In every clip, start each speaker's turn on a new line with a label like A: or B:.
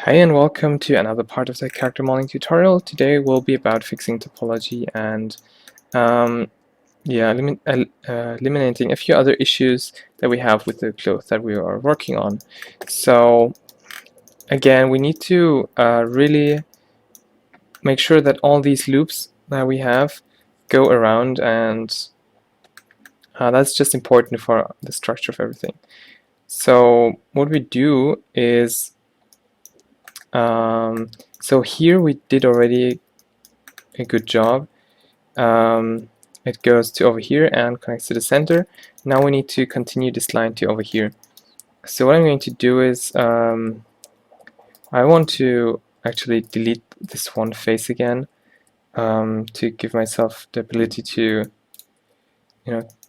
A: Hi and welcome to another part of the character modeling tutorial. Today will be about fixing topology and eliminating a few other issues that we have with the clothes that we are working on. So again, we need to really make sure that all these loops that we have go around, and that's just important for the structure of everything. So what we do is so here we did already a good job. It goes to over here and connects to the center. Now we need to continue this line to over here. So what I'm going to do is I want to actually delete this one face again to give myself the ability to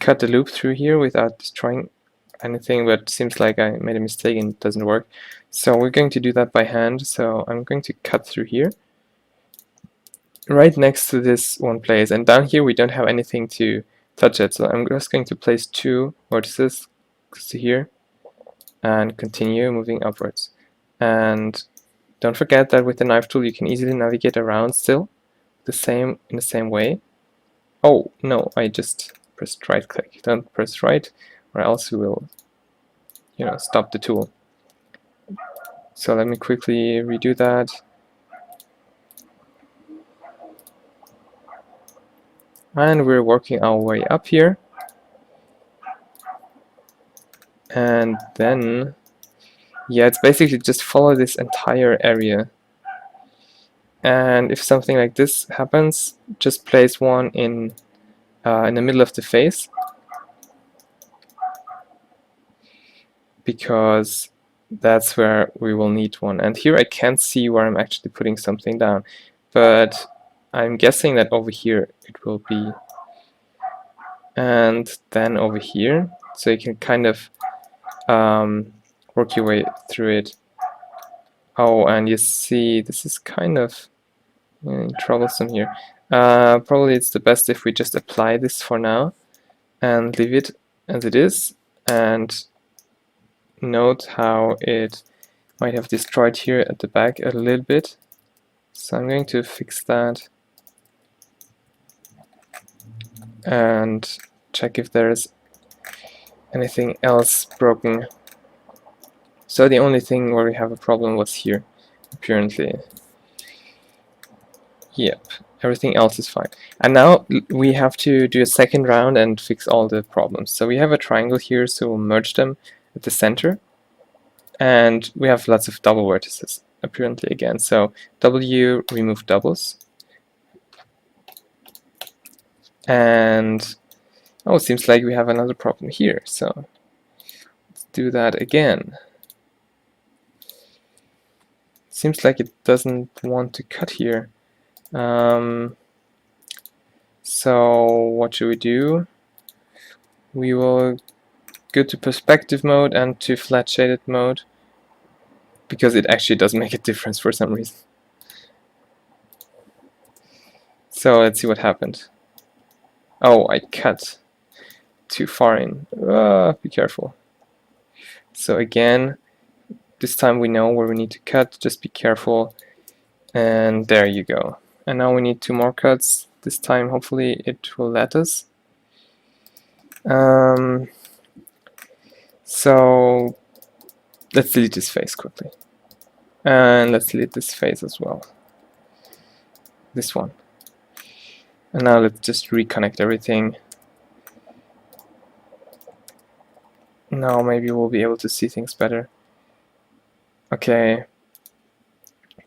A: cut the loop through here without destroying anything, but it seems like I made a mistake and it doesn't work. So we're going to do that by hand. So I'm going to cut through here right next to this one place, and down here we don't have anything to touch it, so I'm just going to place two vertices to here and continue moving upwards. And don't forget that with the knife tool you can easily navigate around still in the same way. Oh no, I just pressed right click. Don't press right or else you will stop the tool. So let me quickly redo that. And we're working our way up here. And then, yeah, it's basically just follow this entire area. And if something like this happens, just place one in the middle of the face, because that's where we will need one. And here I can't see where I'm actually putting something down, but I'm guessing that over here it will be. And then over here, so you can kind of work your way through it. Oh, and you see this is kind of troublesome here. Probably it's the best if we just apply this for now and leave it as it is, and note how it might have destroyed here at the back a little bit. So I'm going to fix that and check if there's anything else broken. So the only thing where we have a problem was here, apparently. Yep, everything else is fine. And now we have to do a second round and fix all the problems. So we have a triangle here, so we'll merge them at the center. And we have lots of double vertices, apparently again. So W, remove doubles. And oh, it seems like we have another problem here. So let's do that again. Seems like it doesn't want to cut here. So what should we do? We will go to perspective mode and to flat shaded mode, because it actually does make a difference for some reason. So let's see what happened. Oh, I cut too far in. Be careful. So again, this time we know where we need to cut, just be careful. And there you go. And now we need two more cuts. This time hopefully it will let us. So let's delete this face quickly. And let's delete this face as well. This one. And now let's just reconnect everything. Now maybe we'll be able to see things better. Okay.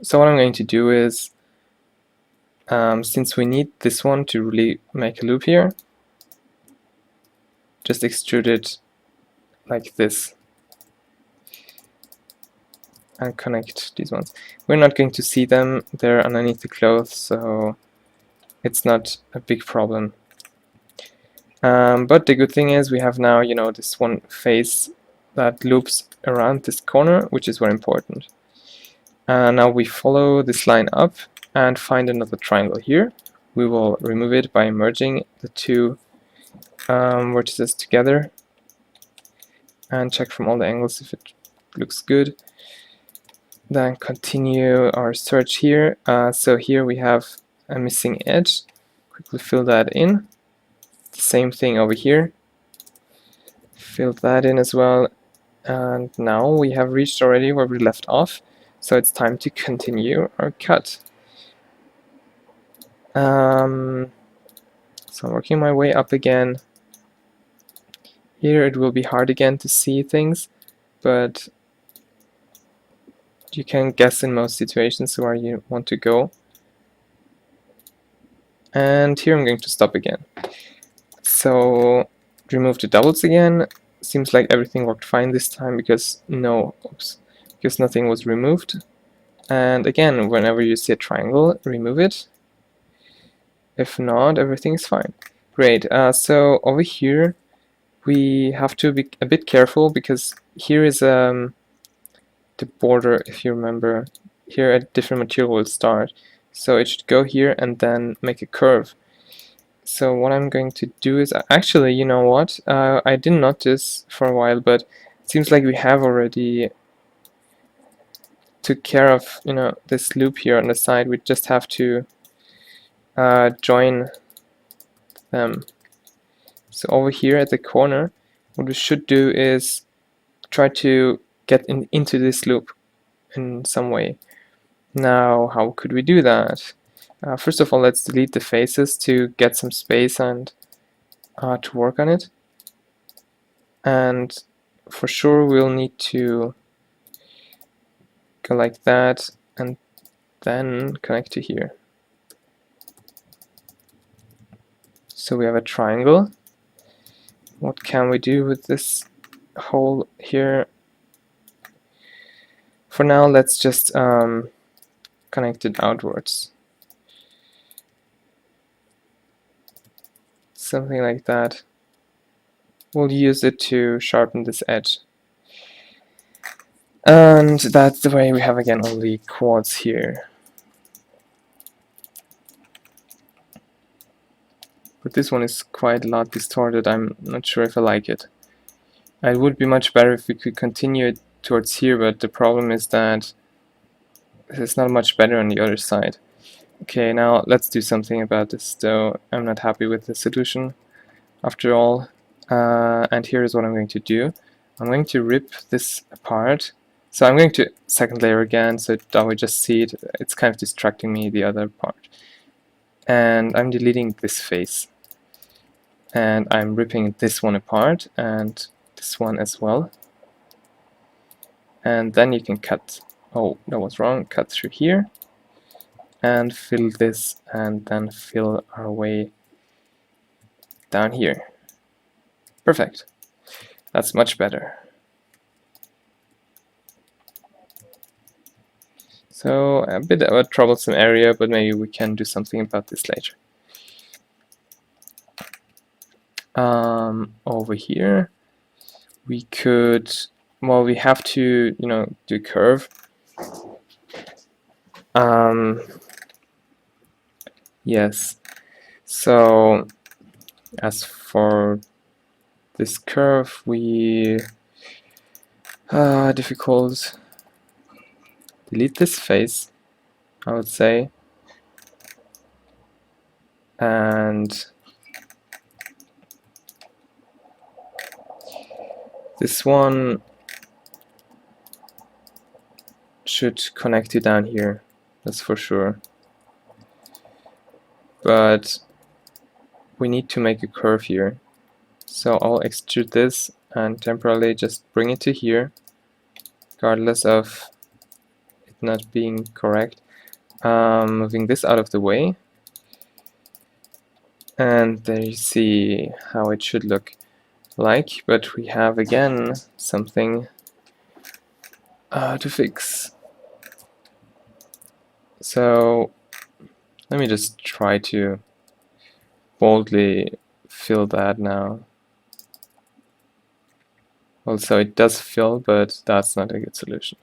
A: So what I'm going to do is, since we need this one to really make a loop here, just extrude it like this and connect these ones. We're not going to see them, they're underneath the clothes, so it's not a big problem. But the good thing is we have now, this one face that loops around this corner, which is very important. Now we follow this line up and find another triangle here. We will remove it by merging the two vertices together and check from all the angles if it looks good. Then continue our search here. So here we have a missing edge. Quickly fill that in. Same thing over here. Fill that in as well. And now we have reached already where we left off. So it's time to continue our cut. So I'm working my way up again. Here it will be hard again to see things, but you can guess in most situations where you want to go. And here I'm going to stop again. So remove the doubles again. Seems like everything worked fine this time because because nothing was removed. And again, whenever you see a triangle, remove it. If not, everything is fine. Great. So over here, we have to be a bit careful because here is the border, if you remember. Here a different material will start. So it should go here and then make a curve. So what I'm going to do is, actually, you know what? I didn't notice for a while, but it seems like we have already took care of, this loop here on the side. We just have to join them. So over here at the corner, what we should do is try to get into this loop in some way. Now, how could we do that? First of all, let's delete the faces to get some space and to work on it. And for sure, we'll need to go like that and then connect to here. So we have a triangle. What can we do with this hole here? For now, let's just connect it outwards. Something like that. We'll use it to sharpen this edge. And that's the way we have again only quads here. But this one is quite a lot distorted. I'm not sure if I like it. It would be much better if we could continue it towards here, but the problem is that it's not much better on the other side. Okay, now let's do something about this, though. I'm not happy with the solution after all. And here is what I'm going to do. I'm going to rip this apart. So I'm going to second layer again, so that we just see it. It's kind of distracting me, the other part. And I'm deleting this face. And I'm ripping this one apart, and this one as well. And then you can cut, oh, that was wrong, cut through here. And fill this, and then fill our way down here. Perfect. That's much better. So a bit of a troublesome area, but maybe we can do something about this later. Over here, we could, well, we have to, do curve. Yes. So as for this curve, we difficult. Delete this face, I would say, and this one should connect to down here, that's for sure. But we need to make a curve here. So I'll extrude this and temporarily just bring it to here, regardless of it not being correct. Moving this out of the way. And there you see how it should look like, but we have again something to fix. So let me just try to boldly fill that now. Also, it does fill, but that's not a good solution.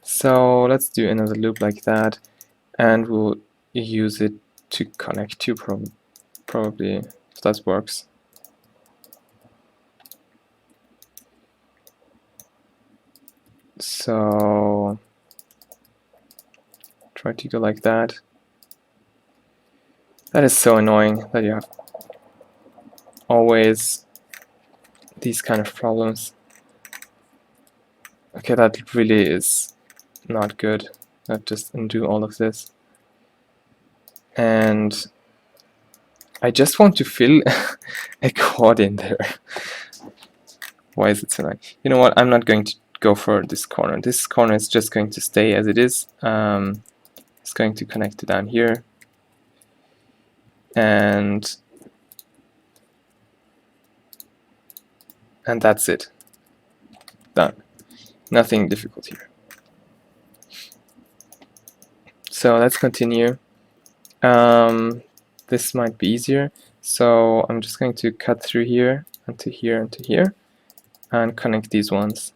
A: So let's do another loop like that, and we'll use it to connect to probably, if that works. So try to go like that. That is so annoying that you have always these kind of problems. Okay, that really is not good. Let's just undo all of this. And I just want to fill a quad in there. Why is it so nice? You know what? I'm not going to go for this corner. This corner is just going to stay as it is. It's going to connect to down here. And that's it. Done. Nothing difficult here. So let's continue. This might be easier. So I'm just going to cut through here and to here and to here and connect these ones.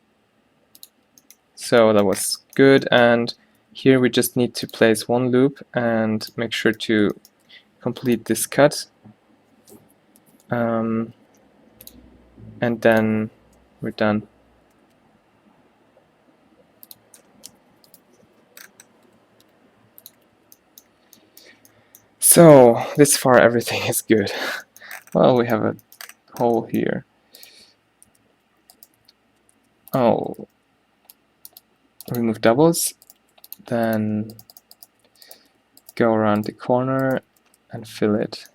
A: So that was good, and here we just need to place one loop and make sure to complete this cut. And then we're done. So this far everything is good. Well, we have a hole here. Oh, remove doubles, then go around the corner and fill it.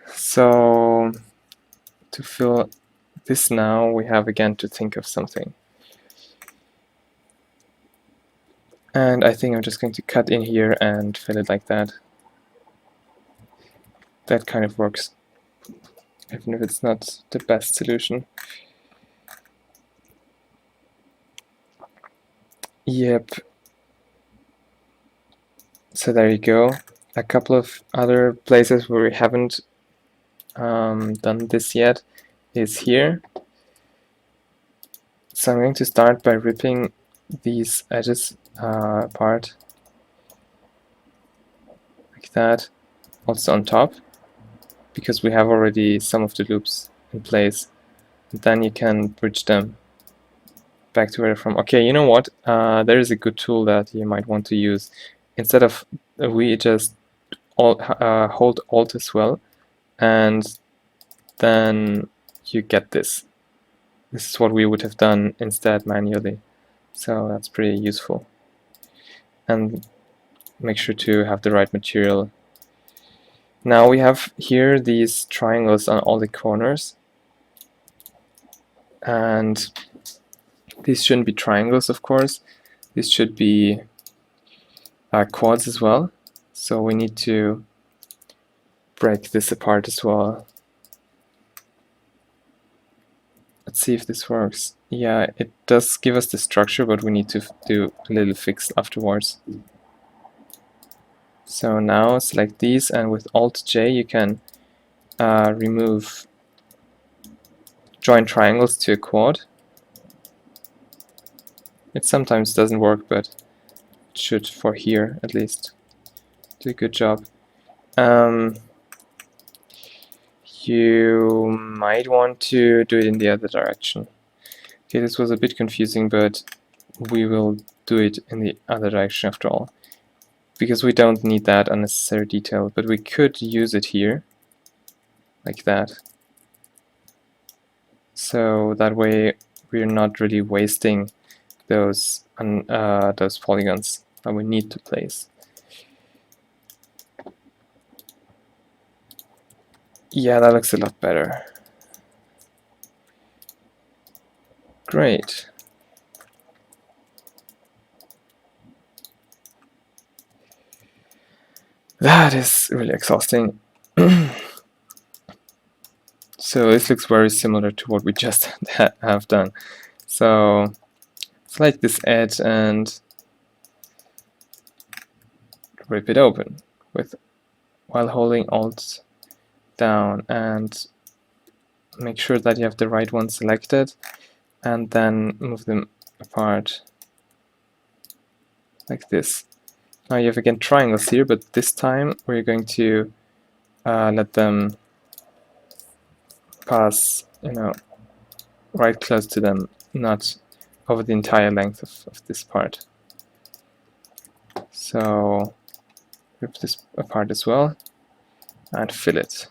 A: So to fill this now, we have again to think of something. And I think I'm just going to cut in here and fill it like that. That kind of works, even if it's not the best solution. Yep. So there you go. A couple of other places where we haven't done this yet is here. So I'm going to start by ripping these edges apart, like that, also on top, because we have already some of the loops in place. And then you can bridge them back to where they're from. Okay, you know what? There is a good tool that you might want to use. Instead of we just hold Alt as well, and then you get this. This is what we would have done instead manually. So that's pretty useful. And make sure to have the right material. Now we have here these triangles on all the corners. And these shouldn't be triangles, of course. These should be quads as well. So we need to break this apart as well. Let's see if this works. Yeah, it does give us the structure, but we need to do a little fix afterwards. So now select these, and with Alt-J you can remove join triangles to a quad. It sometimes doesn't work, but it should for here at least. Do a good job. You might want to do it in the other direction. Okay, this was a bit confusing, but we will do it in the other direction after all, because we don't need that unnecessary detail, but we could use it here, like that. So that way we're not really wasting those polygons that we need to place. Yeah, that looks a lot better. Great. That is really exhausting. So this looks very similar to what we just have done. So select this edge and rip it open while holding Alt down, and make sure that you have the right one selected, and then move them apart like this. Now you have again triangles here, but this time we're going to let them pass, right close to them, not over the entire length of this part. So rip this apart as well and fill it.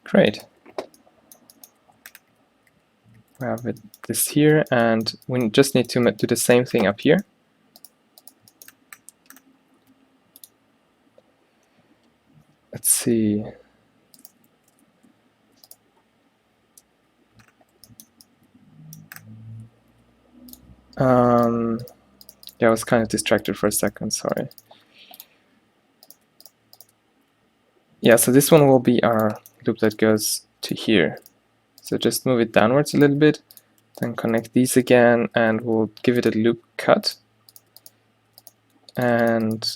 A: Great. We have this here, and we just need to do the same thing up here. Let's see. Yeah, I was kind of distracted for a second, sorry. Yeah, so this one will be our loop that goes to here. So just move it downwards a little bit, then connect these again, and we'll give it a loop cut. And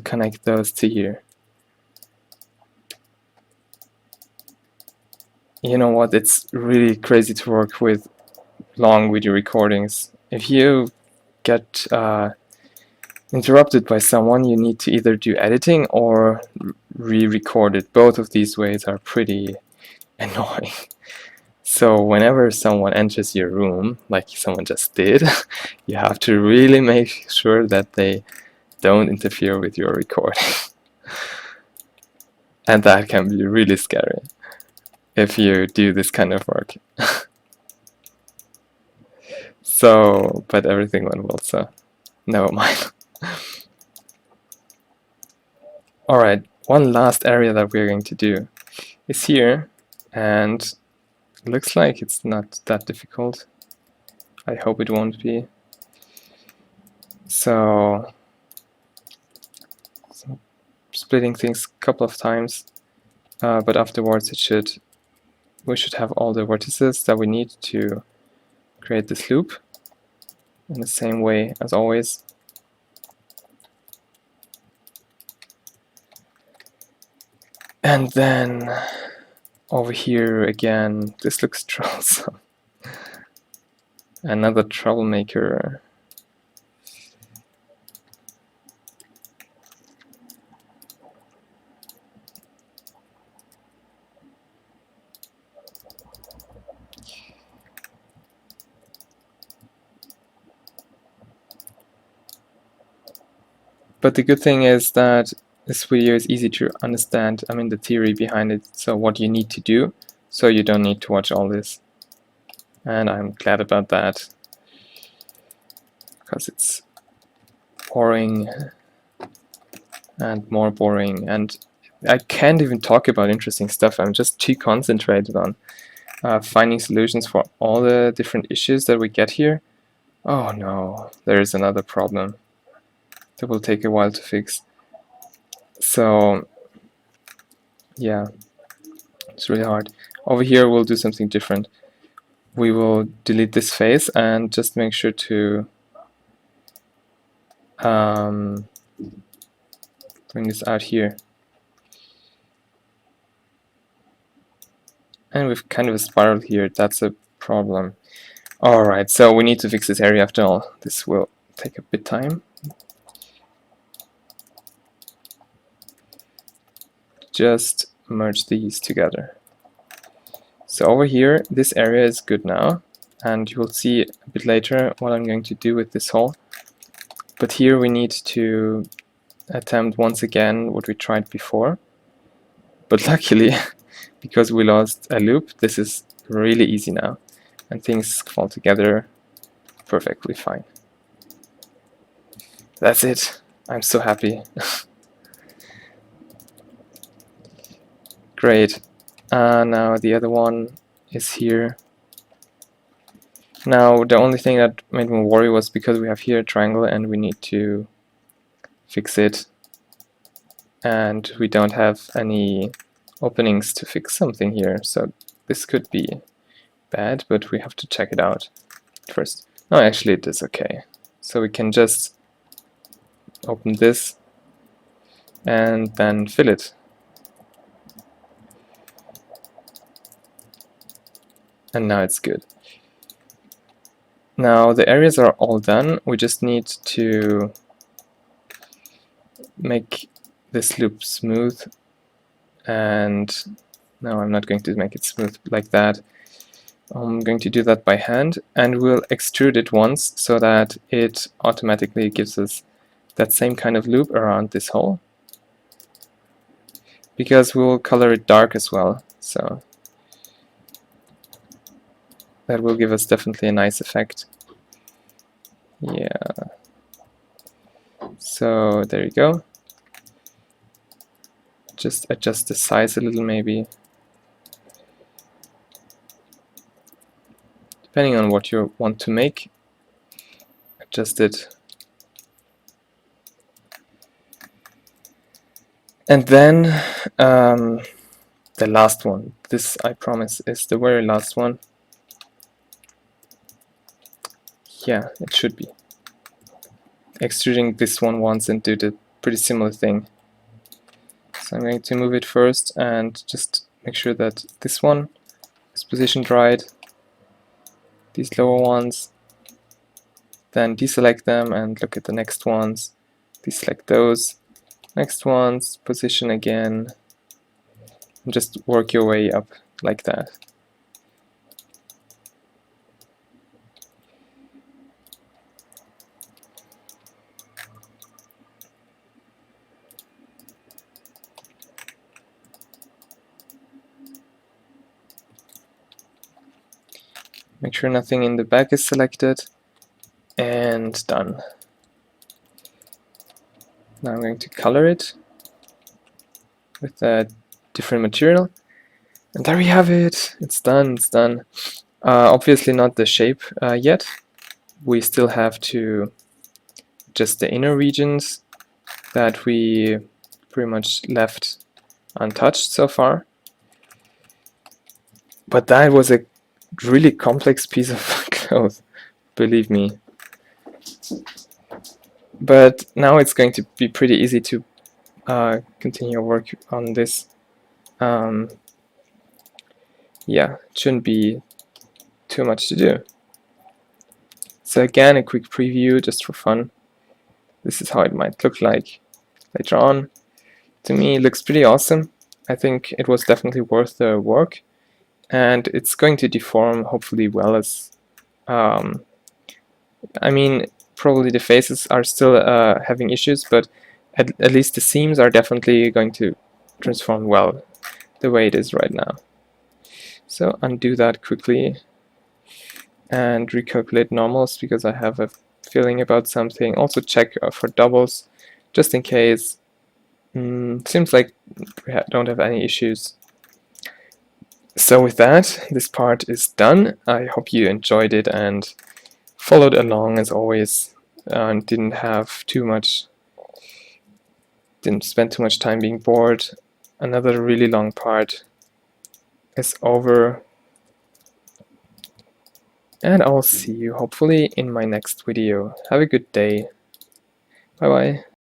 A: connect those to here. You know what, it's really crazy to work with long video recordings. If you get interrupted by someone, you need to either do editing or re-record it. Both of these ways are pretty annoying. So whenever someone enters your room, like someone just did, you have to really make sure that they don't interfere with your recording. And that can be really scary if you do this kind of work. So, but everything went well, so never mind. Alright, one last area that we're going to do is here, and it looks like it's not that difficult. I hope it won't be. So splitting things a couple of times, but afterwards we should have all the vertices that we need to create this loop in the same way as always. And then over here again, this looks troublesome. Another troublemaker. But the good thing is that this video is easy to understand, I mean the theory behind it, so what you need to do, so you don't need to watch all this. And I'm glad about that, because it's boring and more boring, and I can't even talk about interesting stuff. I'm just too concentrated on finding solutions for all the different issues that we get here. Oh no, there is another problem that will take a while to fix. So yeah, it's really hard. Over here we'll do something different. We will delete this face and just make sure to bring this out here. And we've kind of a spiral here, that's a problem. Alright, so we need to fix this area after all. This will take a bit time. Just merge these together. So over here, this area is good now, and you will see a bit later what I'm going to do with this hole. But here we need to attempt once again what we tried before. But luckily, because we lost a loop, this is really easy now, and things fall together perfectly fine. That's it. I'm so happy. Great. Now the other one is here. Now the only thing that made me worry was because we have here a triangle and we need to fix it, and we don't have any openings to fix something here, so this could be bad, but we have to check it out first. No, actually it is okay. So we can just open this and then fill it. And now it's good. Now the areas are all done. We just need to make this loop smooth, and no, I'm not going to make it smooth like that. I'm going to do that by hand, and we'll extrude it once so that it automatically gives us that same kind of loop around this hole, because we'll color it dark as well, so that will give us definitely a nice effect. Yeah, so there you go. Just adjust the size a little, maybe, depending on what you want to make. Adjust it. And then the last one. This, I promise, is the very last one. Yeah, it should be. Extruding this one once and do the pretty similar thing. So I'm going to move it first and just make sure that this one is positioned right. These lower ones. Then deselect them and look at the next ones. Deselect those. Next ones, position again. And just work your way up like that. Make sure nothing in the back is selected, and done. Now I'm going to color it with a different material, and there we have it. It's done, it's done. Obviously not the shape yet. We still have to adjust the inner regions that we pretty much left untouched so far. But that was a really complex piece of cloth, believe me. But now it's going to be pretty easy to continue work on this. Yeah, it shouldn't be too much to do. So again, a quick preview just for fun. This is how it might look like later on. To me, it looks pretty awesome. I think it was definitely worth the work, and it's going to deform hopefully well as I mean, probably the faces are still having issues, but at least the seams are definitely going to transform well the way it is right now. So undo that quickly and recalculate normals because I have a feeling about something. Also check for doubles just in case. Seems like we don't have any issues. So with that, this part is done. I hope you enjoyed it and followed along as always, and didn't spend too much time being bored. Another really long part is over, and I'll see you hopefully in my next video. Have a good day. Bye bye.